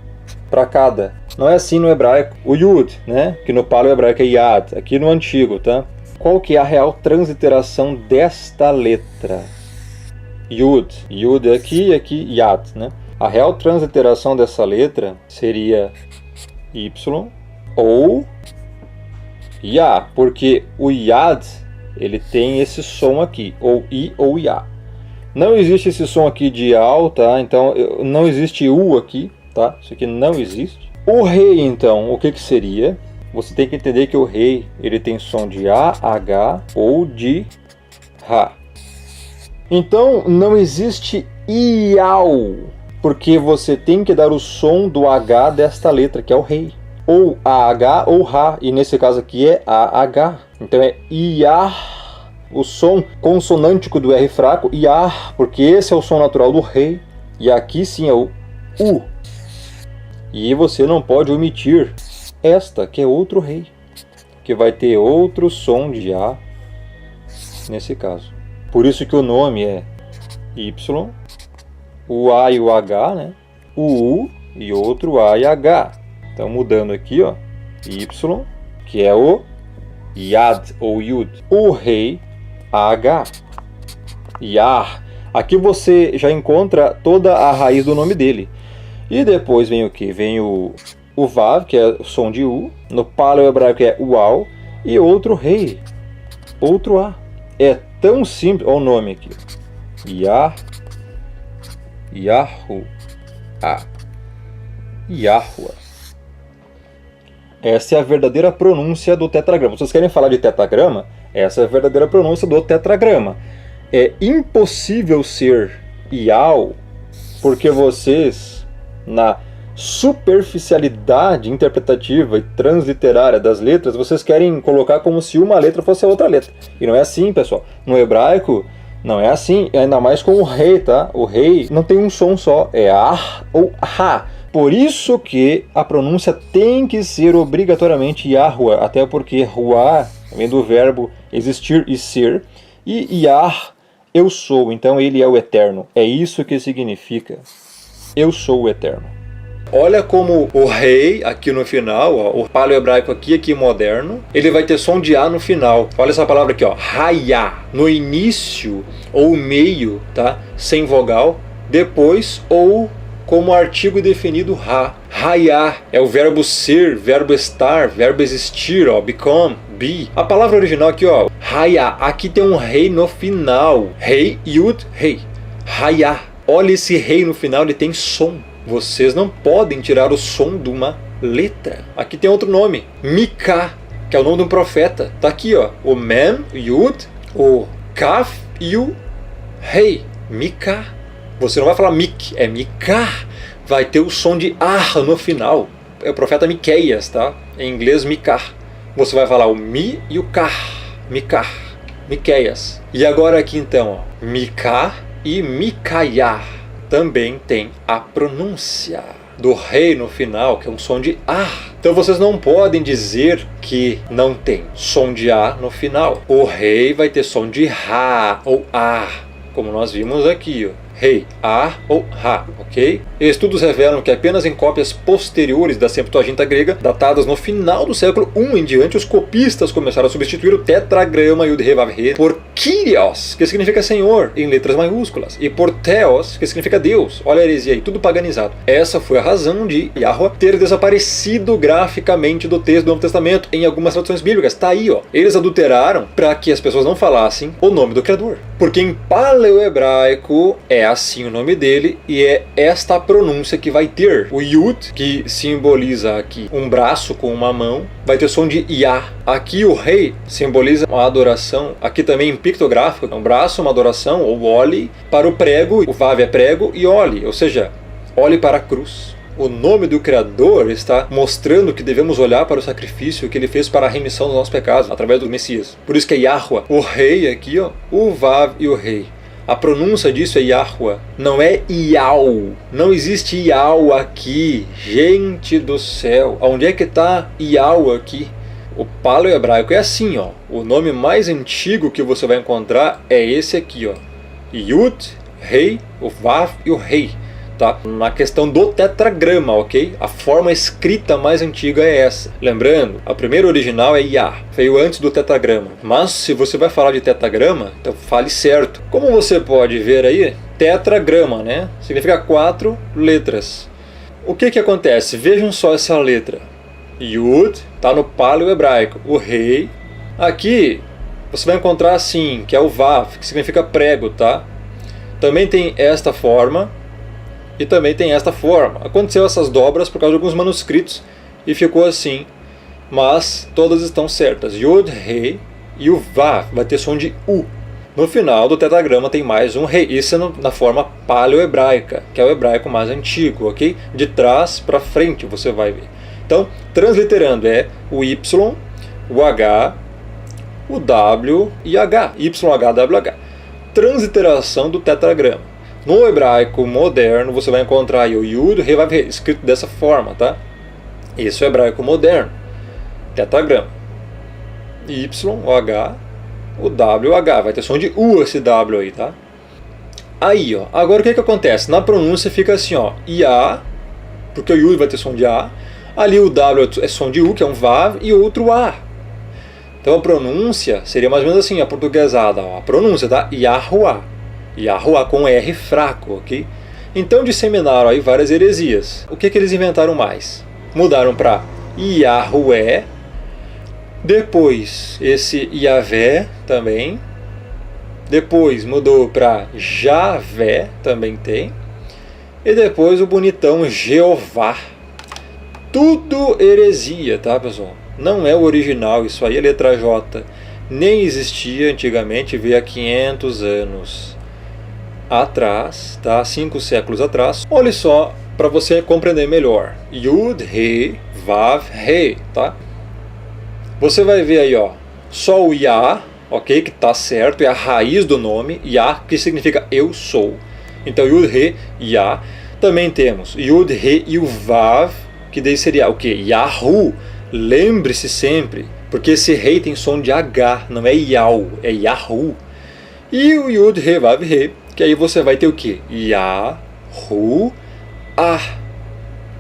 para cada. Não é assim no hebraico. O Yud, né? Que no paleo hebraico é Yad, aqui no antigo, tá? Qual que é a real transliteração desta letra? Yud. Yud é aqui e aqui Yad, né? A real transliteração dessa letra seria Y ou Ya, porque o Yad ele tem esse som aqui, ou I ou Ya. Não existe esse som aqui de Yal, tá? Então não existe U aqui, tá? Isso aqui não existe. O rei, então, o que seria? Você tem que entender que o rei ele tem som de A, H ou de Ra. Então não existe Iau, porque você tem que dar o som do H desta letra, que é o rei. Ou AH ou Ra, e nesse caso aqui é AH. Então é Iar, o som consonântico do R fraco, Iar, porque esse é o som natural do rei. E aqui sim é o U. E você não pode omitir esta, que é outro rei, que vai ter outro som de A nesse caso. Por isso que o nome é Y, o A e o H, né? O U e outro A e H. Então mudando aqui, ó, Y, que é o Yad ou Yud. O rei, H. Yar. Aqui você já encontra toda a raiz do nome dele. E depois vem o que? Vem o Vav, que é o som de U. No paleo hebraico é Uau. E outro rei, outro A. É tão simples. Olha o nome aqui. Yah, Yahu, A. Yahua. Essa é a verdadeira pronúncia do tetragrama. Vocês querem falar de tetragrama? Essa é a verdadeira pronúncia do tetragrama. É impossível ser Iau, porque vocês, na superficialidade interpretativa e transliterária das letras, vocês querem colocar como se uma letra fosse a outra letra. E não é assim, pessoal. No hebraico, não é assim, ainda mais com o rei, tá? O rei não tem um som só, é Ar ou Ha. Por isso que a pronúncia tem que ser obrigatoriamente Yahua, até porque Ruá vem do verbo existir e ser, e Yah, eu sou, então ele é o eterno. É isso que significa eu sou o eterno. Olha como o rei aqui no final, ó, o paleo hebraico aqui moderno, ele vai ter som de A no final. Olha essa palavra aqui, ó, Hayá, no início ou meio, tá? Sem vogal, depois ou como artigo definido Ra. Hayá é o verbo ser, verbo estar, verbo existir, ó, become, be. A palavra original aqui, ó, Hayá, aqui tem um rei no final. Rei, Yud, rei. Hayá. Olha esse rei no final, ele tem som. Vocês não podem tirar o som de uma letra. Aqui tem outro nome, Mika, que é o nome de um profeta. Tá aqui, ó, o Mem, Yud, o Kaf e o Rei. Mika. Você não vai falar Mik, é Mika. Vai ter o som de Ar no final. É o profeta Miqueias, tá? Em inglês, Mika. Você vai falar o Mi e o Kar. Mika. Miqueias. E agora aqui então, ó, Mika e Micaiah. Também tem a pronúncia do rei no final, que é um som de A. Então vocês não podem dizer que não tem som de A no final. O rei vai ter som de Ra ou A, como nós vimos aqui, ó. Rei, A ou Ra, ok? Estudos revelam que apenas em cópias posteriores da Septuaginta grega, datadas no final do século I em diante, os copistas começaram a substituir o tetragrama Yud He Vav He por Kyrios, que significa Senhor, em letras maiúsculas, e por Theos, que significa Deus. Olha a heresia aí, tudo paganizado. Essa foi a razão de Yahweh ter desaparecido graficamente do texto do Novo Testamento em algumas traduções bíblicas. Tá aí, ó. Eles adulteraram para que as pessoas não falassem o nome do Criador. Porque em paleo-hebraico é assim o nome dele, e é esta a pronúncia que vai ter. O Yud, que simboliza aqui um braço com uma mão, vai ter som de Yah. Aqui o Rei simboliza uma adoração, aqui também em pictográfico, um braço, uma adoração, ou Oli, para o prego, o Vav é prego, e Oli, ou seja, olhe para a cruz. O nome do Criador está mostrando que devemos olhar para o sacrifício que ele fez para a remissão dos nossos pecados, através do Messias. Por isso que é Yahweh. O Rei aqui, ó, o Vav e o Rei. A pronúncia disso é Yahweh, não é Iau. Não existe Iau aqui. Gente do céu, onde é que está Iau aqui? O paleo-hebraico é assim, ó. O nome mais antigo que você vai encontrar é esse aqui, ó. Yud, Rei, o Vav e o Rei. Tá? Na questão do tetragrama, ok? A forma escrita mais antiga é essa. Lembrando, a primeira original é Yah, veio antes do tetragrama. Mas se você vai falar de tetragrama, então fale certo. Como você pode ver aí, tetragrama, né? Significa 4 letras. O que acontece? Vejam só essa letra. Yud, tá no paleo-hebraico. O Rei. Aqui você vai encontrar assim, que é o Vav, que significa prego, tá? Também tem esta forma. E também tem esta forma. Aconteceu essas dobras por causa de alguns manuscritos e ficou assim. Mas todas estão certas. Yud, Rei e o Vav vai ter som de U. No final do tetragrama tem mais um Rei. Isso é na forma paleo-hebraica, que é o hebraico mais antigo, ok? De trás para frente você vai ver. Então, transliterando é o Y, o H, o W e H. YHWH. Transliteração do tetragrama. No hebraico moderno você vai encontrar aí o Yud, Rei, Vav, Rei, escrito dessa forma, tá? Esse é o hebraico moderno, tetragrama. Y, o H, o W, o H. Vai ter som de U esse W aí, tá? Aí, ó. Agora o que acontece? Na pronúncia fica assim, ó. Iá, porque o Yud vai ter som de A. Ali o W é som de U, que é um Vav, e outro A. Então a pronúncia seria mais ou menos assim, a portuguesada. Ó. A pronúncia, tá? Yahuwah. Yahuwah com R fraco, ok? Então disseminaram aí várias heresias. O que eles inventaram mais? Mudaram para Yahuwah, depois esse Yahvé também, depois mudou para Javé, também tem, e depois o bonitão Jeová. Tudo heresia, tá, pessoal? Não é o original, isso aí é letra J. Nem existia antigamente, veio há 500 anos atrás, tá? 5 séculos atrás. Olha só, para você compreender melhor. Yud, Rei, Vav, Rei, tá? Você vai ver aí, ó, só o Yah, ok? Que tá certo, é a raiz do nome. Yah, que significa eu sou. Então, Yud, Rei, Yah. Também temos Yud, Rei e o Vav, que daí seria o quê? Yahu. Lembre-se sempre, porque esse Rei tem som de H, não é Yau, é Yahu. E o Yud, Rei, Vav, Rei, que aí você vai ter o que? Yahuwah.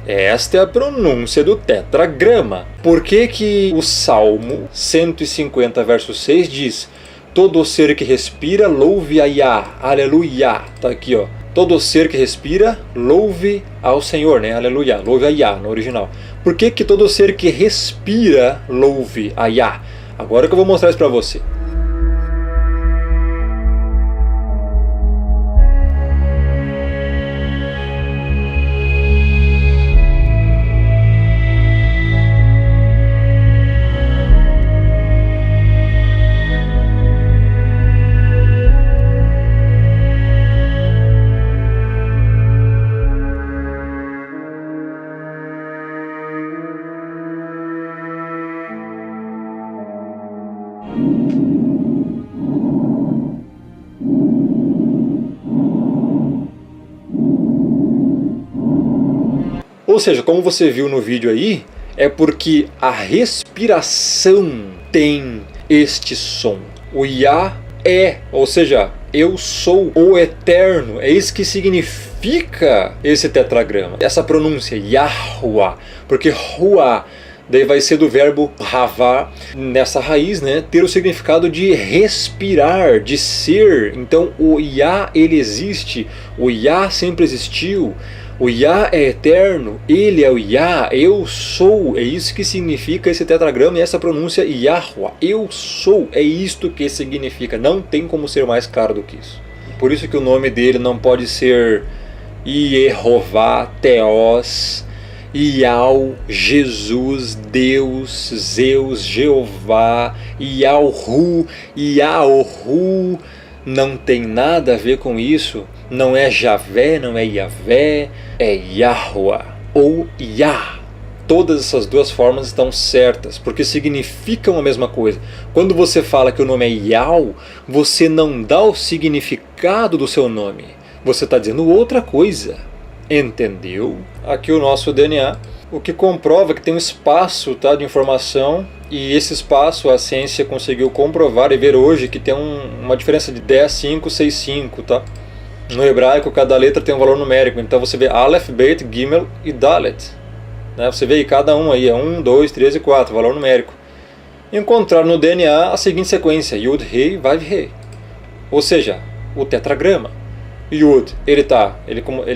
Esta é a pronúncia do tetragrama. Por que o Salmo 150, verso 6 diz: todo ser que respira, louve a Yah, aleluia. Tá aqui, ó. Todo ser que respira, louve ao Senhor, né? Aleluia, louve a Yah no original. Por que todo ser que respira, louve a Yah? Agora que eu vou mostrar isso para você. Ou seja, como você viu no vídeo aí, é porque a respiração tem este som. O Yah é, ou seja, eu sou o eterno. É isso que significa esse tetragrama. Essa pronúncia, Yahuwah, porque Ruah daí vai ser do verbo Havá, nessa raiz, né, ter o significado de respirar, de ser. Então o Yah, ele existe, o Yah sempre existiu. O Yah é eterno, ele é o Yah, eu sou, é isso que significa esse tetragrama e essa pronúncia Yahuwah. Eu sou, é isto que significa, não tem como ser mais claro do que isso. Por isso que o nome dele não pode ser Yehová, Teós, Iau, Jesus, Deus, Zeus, Jeová, Iauhu, Iaohu. Não tem nada a ver com isso. Não é Javé, não é Yavé, é Yahweh ou Yah. Todas essas duas formas estão certas, porque significam a mesma coisa. Quando você fala que o nome é Yau, você não dá o significado do seu nome. Você está dizendo outra coisa. Entendeu? Aqui o nosso DNA, o que comprova que tem um espaço, tá, de informação, e esse espaço a ciência conseguiu comprovar e ver hoje que tem uma diferença de 10, 5, 6, 5, tá? No hebraico, cada letra tem um valor numérico, então você vê Aleph, Bet, Gimel e Dalet. Né? Você vê aí cada um aí, é 1, 2, 3 e 4, valor numérico. Encontrar no DNA a seguinte sequência, Yud, Rei, Vav, Rei. Ou seja, o tetragrama. Yud, ele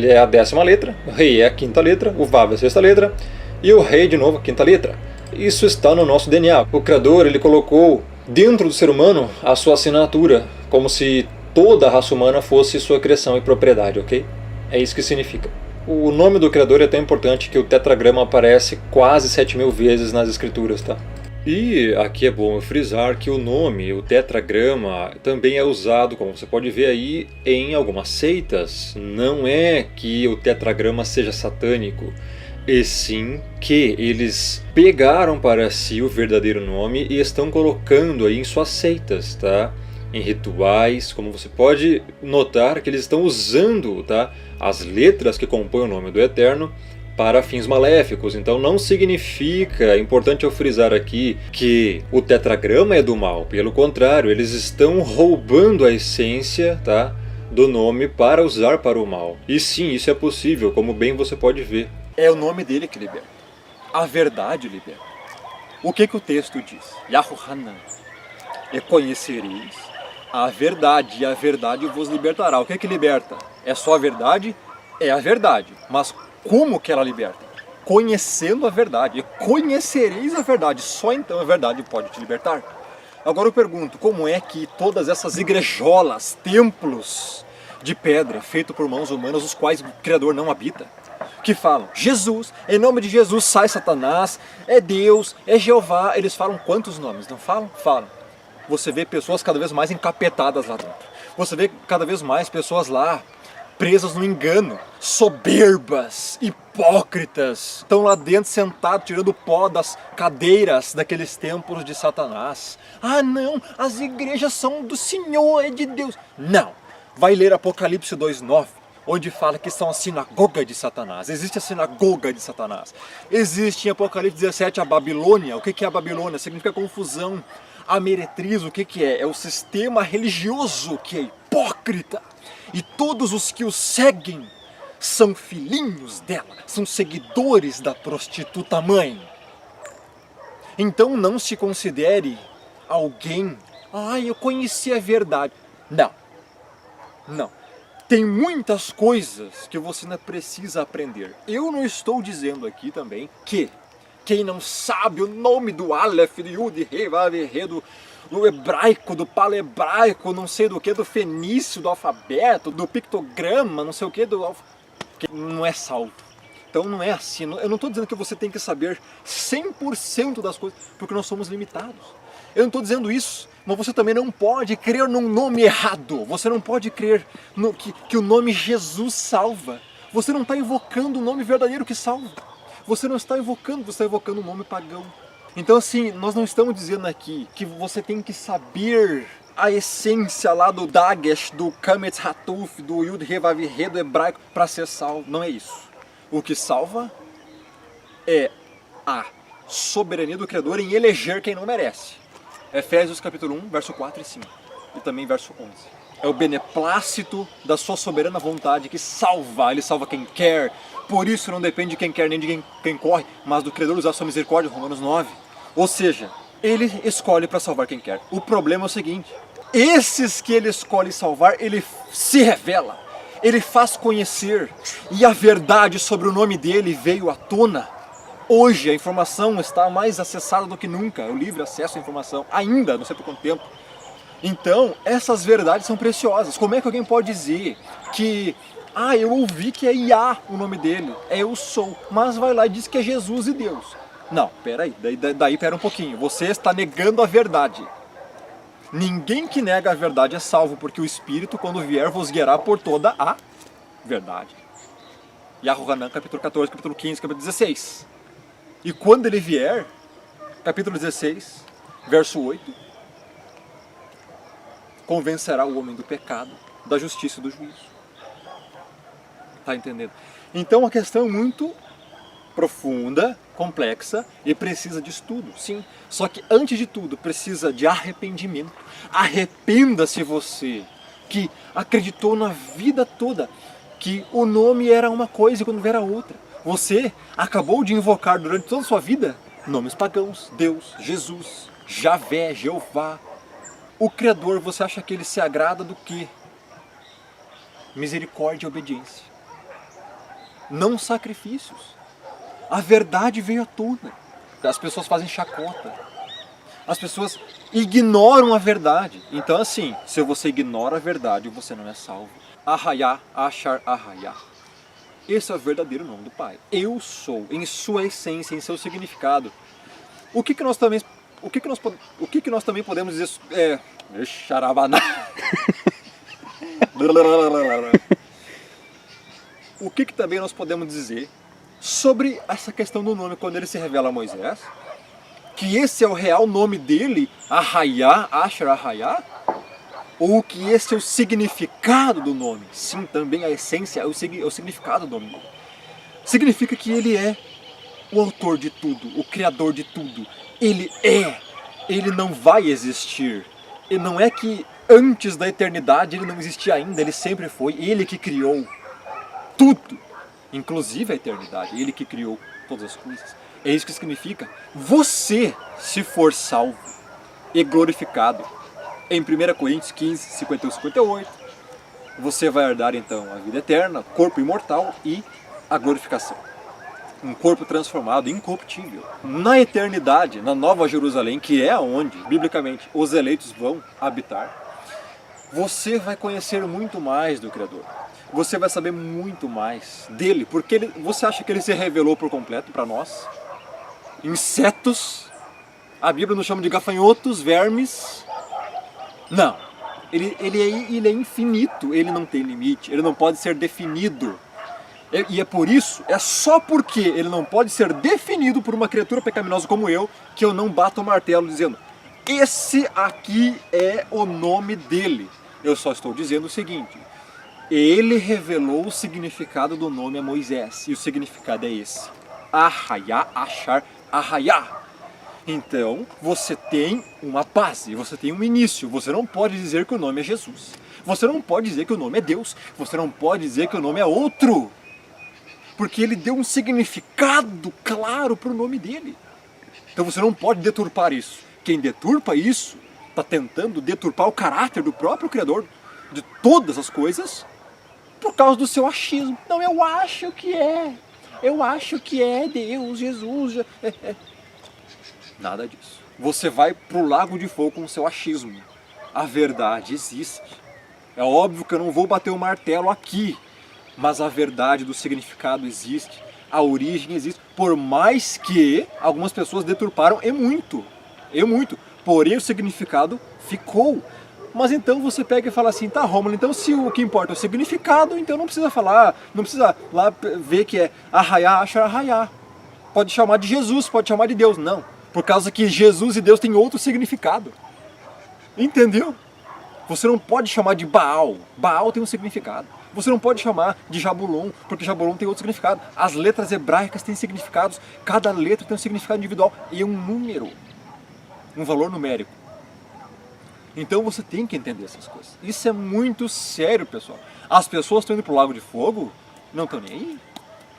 é a 10ª letra, o Rei é a 5ª letra, o Vav é a 6ª letra, e o Rei, de novo, a 5ª letra. Isso está no nosso DNA. O Criador, ele colocou dentro do ser humano a sua assinatura, como se toda a raça humana fosse sua criação e propriedade, ok? É isso que significa. O nome do Criador é tão importante que o tetragrama aparece quase 7.000 vezes nas escrituras, tá? E aqui é bom frisar que o nome, o tetragrama, também é usado, como você pode ver aí, em algumas seitas. Não é que o tetragrama seja satânico, e sim que eles pegaram para si o verdadeiro nome e estão colocando aí em suas seitas, tá? Em rituais, como você pode notar que eles estão usando, tá, as letras que compõem o nome do Eterno para fins maléficos. Então não significa, é importante eu frisar aqui, que o tetragrama é do mal. Pelo contrário, eles estão roubando a essência, tá, do nome para usar para o mal. E sim, isso é possível, como bem você pode ver. É o nome dele que liberta. A verdade liberta. O que o texto diz? Yahuhanan. E conhecereis a verdade, e a verdade vos libertará. O que liberta? É só a verdade? É a verdade. Mas como que ela liberta? Conhecendo a verdade. E conhecereis a verdade. Só então a verdade pode te libertar. Agora eu pergunto, como é que todas essas igrejolas, templos de pedra, feitos por mãos humanas, os quais o Criador não habita, que falam, Jesus, em nome de Jesus sai Satanás, é Deus, é Jeová, eles falam quantos nomes? Não falam? Falam. Você vê pessoas cada vez mais encapetadas lá dentro. Você vê cada vez mais pessoas lá presas no engano, soberbas, hipócritas. Estão lá dentro sentados, tirando pó das cadeiras daqueles templos de Satanás. Ah não, as igrejas são do Senhor, é de Deus. Não, vai ler Apocalipse 2:9. Onde fala que são a sinagoga de Satanás. Existe a sinagoga de Satanás. Existe em Apocalipse 17 a Babilônia. O que é a Babilônia? Significa confusão. A meretriz, o que é? É o sistema religioso que é hipócrita. E todos os que o seguem são filhinhos dela, são seguidores da prostituta mãe. Então não se considere alguém, eu conheci a verdade. Não, não. Tem muitas coisas que você não precisa aprender. Eu não estou dizendo aqui também que quem não sabe o nome do Aleph, do Yud, Rei, Vav, Rei, do hebraico, do palehebraico, não sei do que, do fenício, do alfabeto, do pictograma, não sei o que, que não é salvo. Então não é assim. Eu não estou dizendo que você tem que saber 100% das coisas, porque nós somos limitados. Eu não estou dizendo isso, mas você também não pode crer num nome errado. Você não pode crer que o nome Jesus salva. Você não está invocando o nome verdadeiro que salva. Você não está invocando, você está invocando um nome pagão. Então assim, nós não estamos dizendo aqui que você tem que saber a essência lá do Dagesh, do Kametz Hatuf, do Yud He Vav He, do hebraico, para ser salvo. Não é isso. O que salva é a soberania do Criador em eleger quem não merece. Efésios capítulo 1, verso 4 e 5. E também verso 11. É o beneplácito da sua soberana vontade que salva. Ele salva quem quer. Por isso não depende de quem quer nem de quem corre, mas do Criador usar sua misericórdia, Romanos 9. Ou seja, ele escolhe para salvar quem quer. O problema é o seguinte, esses que ele escolhe salvar, ele se revela, ele faz conhecer, e a verdade sobre o nome dele veio à tona. Hoje a informação está mais acessada do que nunca, o livre acesso à informação, ainda, não sei por quanto tempo. Então, essas verdades são preciosas. Como é que alguém pode dizer que, eu ouvi que é Iá o nome dele, é eu sou, mas vai lá e diz que é Jesus e Deus? Não, peraí, daí pera um pouquinho, você está negando a verdade. Ninguém que nega a verdade é salvo, porque o Espírito, quando vier, vos guiará por toda a verdade. Yahuanã, capítulo 14, capítulo 15, capítulo 16. E quando ele vier, capítulo 16, verso 8, convencerá o homem do pecado, da justiça e do juízo. Tá entendendo? Então a questão é muito profunda, complexa e precisa de estudo, sim. Só que antes de tudo precisa de arrependimento. Arrependa-se você que acreditou na vida toda que o nome era uma coisa e quando era outra. Você acabou de invocar durante toda a sua vida nomes pagãos, Deus, Jesus, Javé, Jeová. O Criador, você acha que ele se agrada do quê? Misericórdia e obediência. Não sacrifícios. A verdade veio à tona. As pessoas fazem chacota. As pessoas ignoram a verdade. Então assim, se você ignora a verdade, você não é salvo. Ahayá, Achar, Ahayá. Esse é o verdadeiro nome do Pai. Eu sou, em sua essência, em seu significado. O que nós também podemos dizer? Xarabaná. O que também nós podemos dizer sobre essa questão do nome quando ele se revela a Moisés? Que esse é o real nome dele, Ahayá, Achar, Ahayá? Ou que esse é o significado do nome? Sim, também a essência é o significado do nome. Significa que ele é o autor de tudo, o criador de tudo. Ele é, ele não vai existir. E não é que antes da eternidade ele não existia ainda, ele sempre foi. Ele que criou tudo, inclusive a eternidade. Ele que criou todas as coisas. É isso que significa você, se for salvo e glorificado. Em 1 Coríntios 15, 51 e 58, você vai herdar então a vida eterna, corpo imortal e a glorificação. Um corpo transformado, incorruptível. Na eternidade, na Nova Jerusalém, que é onde, biblicamente, os eleitos vão habitar, você vai conhecer muito mais do Criador. Você vai saber muito mais dele, porque você acha que ele se revelou por completo para nós? Insetos, a Bíblia nos chama de gafanhotos, vermes. Não, ele é infinito, ele não tem limite, ele não pode ser definido. E é por isso, é só porque ele não pode ser definido por uma criatura pecaminosa como eu, que eu não bato o martelo dizendo, esse aqui é o nome dele. Eu só estou dizendo o seguinte, ele revelou o significado do nome a Moisés, e o significado é esse, Ahayá, Achar, Ahayá. Então, você tem uma base, você tem um início. Você não pode dizer que o nome é Jesus. Você não pode dizer que o nome é Deus. Você não pode dizer que o nome é outro. Porque ele deu um significado claro para o nome dele. Então você não pode deturpar isso. Quem deturpa isso, está tentando deturpar o caráter do próprio Criador de todas as coisas, por causa do seu achismo. Não, eu acho que é. Eu acho que é Deus, Jesus. Nada disso. Você vai pro lago de fogo com o seu achismo. A verdade existe. É óbvio que eu não vou bater o martelo aqui, mas a verdade do significado existe. A origem existe. Por mais que algumas pessoas deturparam e muito. Porém o significado ficou. Mas então você pega e fala assim, tá, Rômulo, então se o que importa é o significado, então não precisa falar, não precisa lá ver que é Ahayá, Achar, Ahayá. Pode chamar de Jesus, pode chamar de Deus. Não. Por causa que Jesus e Deus têm outro significado. Entendeu? Você não pode chamar de Baal. Baal tem um significado. Você não pode chamar de Jabulon, porque Jabulon tem outro significado. As letras hebraicas têm significados. Cada letra tem um significado individual e um número. Um valor numérico. Então você tem que entender essas coisas. Isso é muito sério, pessoal. As pessoas estão indo pro Lago de Fogo, não estão nem aí.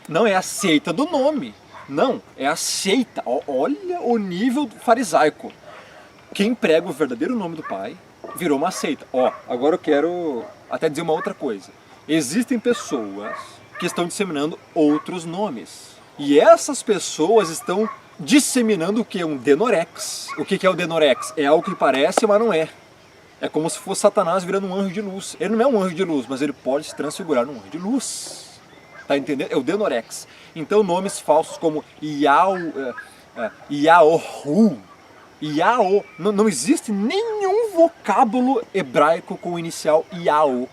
Não é a seita do nome. Não, é a seita. Olha o nível farisaico. Quem prega o verdadeiro nome do Pai virou uma seita. Agora eu quero até dizer uma outra coisa. Existem pessoas que estão disseminando outros nomes. E essas pessoas estão disseminando o que? Um denorex. O que é o denorex? É algo que parece, mas não é. É como se fosse Satanás virando um anjo de luz. Ele não é um anjo de luz, mas ele pode se transfigurar num anjo de luz. Tá entendendo? É o Denorex. Então nomes falsos como Yaohu, Yao, não existe nenhum vocábulo hebraico com o inicial Yao.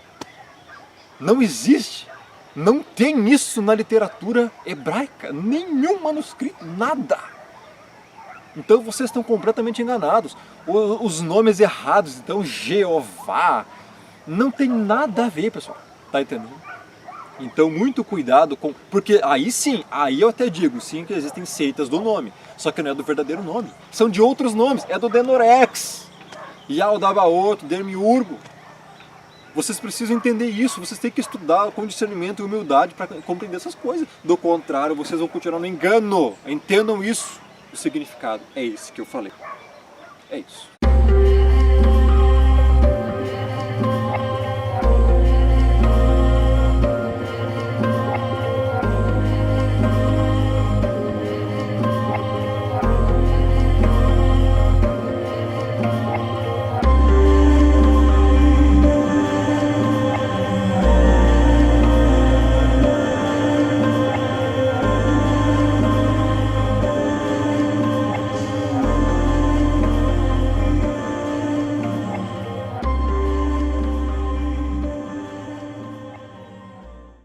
Não existe. Não tem isso na literatura hebraica. Nenhum manuscrito, nada. Então vocês estão completamente enganados. Os nomes errados, então Jeová, não tem nada a ver, pessoal. Tá entendendo? Então muito cuidado com... Porque aí sim, aí eu até digo, sim, que existem seitas do nome. Só que não é do verdadeiro nome. São de outros nomes, é do Denorex. Yaldabaoth, Demiurgo. Vocês precisam entender isso, vocês têm que estudar com discernimento e humildade para compreender essas coisas. Do contrário, vocês vão continuar no engano. Entendam isso. O significado é esse que eu falei. É isso.